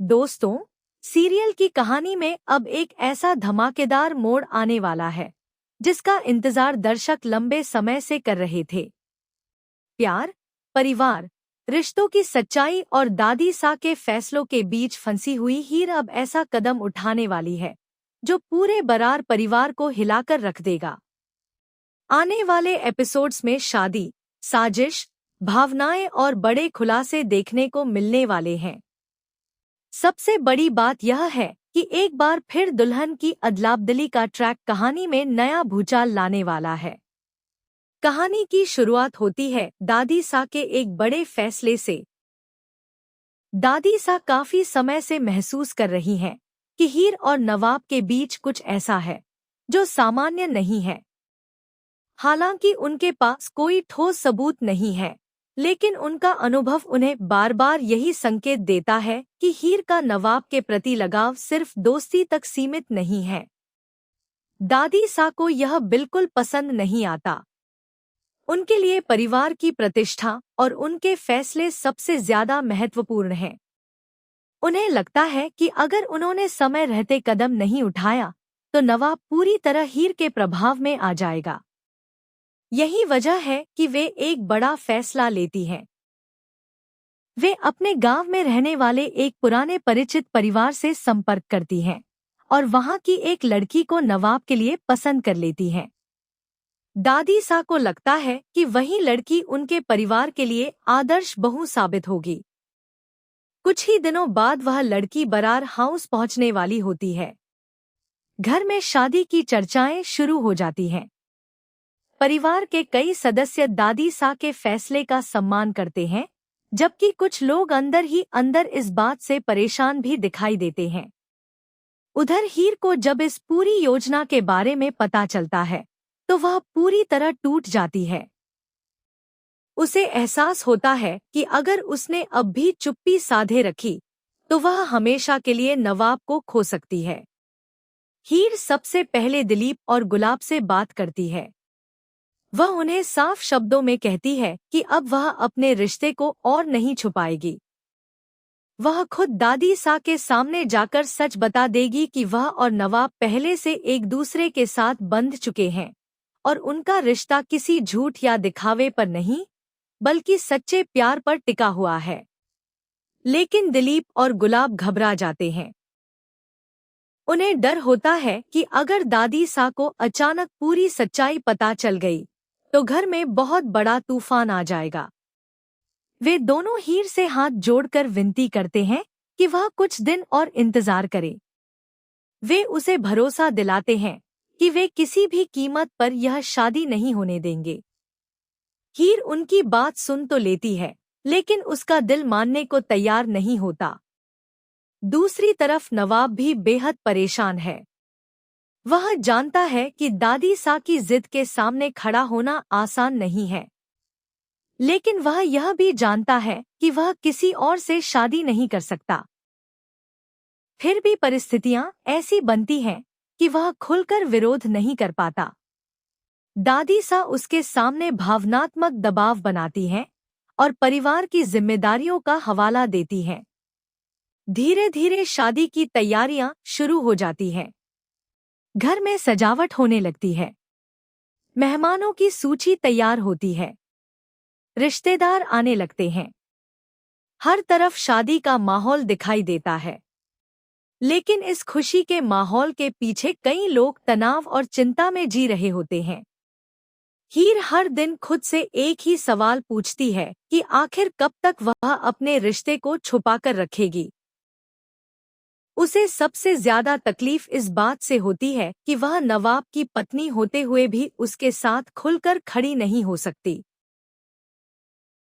दोस्तों, सीरियल की कहानी में अब एक ऐसा धमाकेदार मोड़ आने वाला है जिसका इंतजार दर्शक लंबे समय से कर रहे थे। प्यार, परिवार, रिश्तों की सच्चाई और दादी सा के फैसलों के बीच फंसी हुई हीर अब ऐसा कदम उठाने वाली है जो पूरे बरार परिवार को हिलाकर रख देगा। आने वाले एपिसोड्स में शादी, साजिश, भावनाएं और बड़े खुलासे देखने को मिलने वाले हैं। सबसे बड़ी बात यह है कि एक बार फिर दुल्हन की अदलाबदली का ट्रैक कहानी में नया भूचाल लाने वाला है। कहानी की शुरुआत होती है दादी सा के एक बड़े फैसले से। दादी सा काफी समय से महसूस कर रही हैं कि हीर और नवाब के बीच कुछ ऐसा है जो सामान्य नहीं है। हालांकि उनके पास कोई ठोस सबूत नहीं है, लेकिन उनका अनुभव उन्हें बार बार यही संकेत देता है कि हीर का नवाब के प्रति लगाव सिर्फ दोस्ती तक सीमित नहीं है। दादी सा को यह बिल्कुल पसंद नहीं आता। उनके लिए परिवार की प्रतिष्ठा और उनके फैसले सबसे ज्यादा महत्वपूर्ण हैं। उन्हें लगता है कि अगर उन्होंने समय रहते कदम नहीं उठाया तो नवाब पूरी तरह हीर के प्रभाव में आ जाएगा। यही वजह है कि वे एक बड़ा फैसला लेती हैं। वे अपने गांव में रहने वाले एक पुराने परिचित परिवार से संपर्क करती हैं और वहां की एक लड़की को नवाब के लिए पसंद कर लेती हैं। दादी सा को लगता है कि वही लड़की उनके परिवार के लिए आदर्श बहू साबित होगी। कुछ ही दिनों बाद वह लड़की बरार हाउस पहुंचने वाली होती है। घर में शादी की चर्चाएं शुरू हो जाती हैं। परिवार के कई सदस्य दादी सा के फैसले का सम्मान करते हैं, जबकि कुछ लोग अंदर ही अंदर इस बात से परेशान भी दिखाई देते हैं। उधर हीर को जब इस पूरी योजना के बारे में पता चलता है तो वह पूरी तरह टूट जाती है। उसे एहसास होता है कि अगर उसने अब भी चुप्पी साधे रखी तो वह हमेशा के लिए नवाब को खो सकती है। हीर सबसे पहले दिलीप और गुलाब से बात करती है। वह उन्हें साफ शब्दों में कहती है कि अब वह अपने रिश्ते को और नहीं छुपाएगी। वह खुद दादी सा के सामने जाकर सच बता देगी कि वह और नवाब पहले से एक दूसरे के साथ बंध चुके हैं और उनका रिश्ता किसी झूठ या दिखावे पर नहीं बल्कि सच्चे प्यार पर टिका हुआ है। लेकिन दिलीप और गुलाब घबरा जाते हैं। उन्हें डर होता है कि अगर दादी सा को अचानक पूरी सच्चाई पता चल गई तो घर में बहुत बड़ा तूफान आ जाएगा। वे दोनों हीर से हाथ जोड़कर विनती करते हैं कि वह कुछ दिन और इंतजार करे। वे उसे भरोसा दिलाते हैं कि वे किसी भी कीमत पर यह शादी नहीं होने देंगे। हीर उनकी बात सुन तो लेती है, लेकिन उसका दिल मानने को तैयार नहीं होता। दूसरी तरफ नवाब भी बेहद परेशान है। वह जानता है कि दादी सा की जिद के सामने खड़ा होना आसान नहीं है, लेकिन वह यह भी जानता है कि वह किसी और से शादी नहीं कर सकता। फिर भी परिस्थितियां ऐसी बनती हैं कि वह खुलकर विरोध नहीं कर पाता। दादी सा उसके सामने भावनात्मक दबाव बनाती हैं और परिवार की जिम्मेदारियों का हवाला देती हैं। धीरे धीरे शादी की तैयारियां शुरू हो जाती हैं। घर में सजावट होने लगती है। मेहमानों की सूची तैयार होती है। रिश्तेदार आने लगते हैं। हर तरफ शादी का माहौल दिखाई देता है। लेकिन इस खुशी के माहौल के पीछे कई लोग तनाव और चिंता में जी रहे होते हैं। हीर हर दिन खुद से एक ही सवाल पूछती है कि आखिर कब तक वह अपने रिश्ते को छुपाकर रखेगी। उसे सबसे ज्यादा तकलीफ इस बात से होती है कि वह नवाब की पत्नी होते हुए भी उसके साथ खुलकर खड़ी नहीं हो सकती।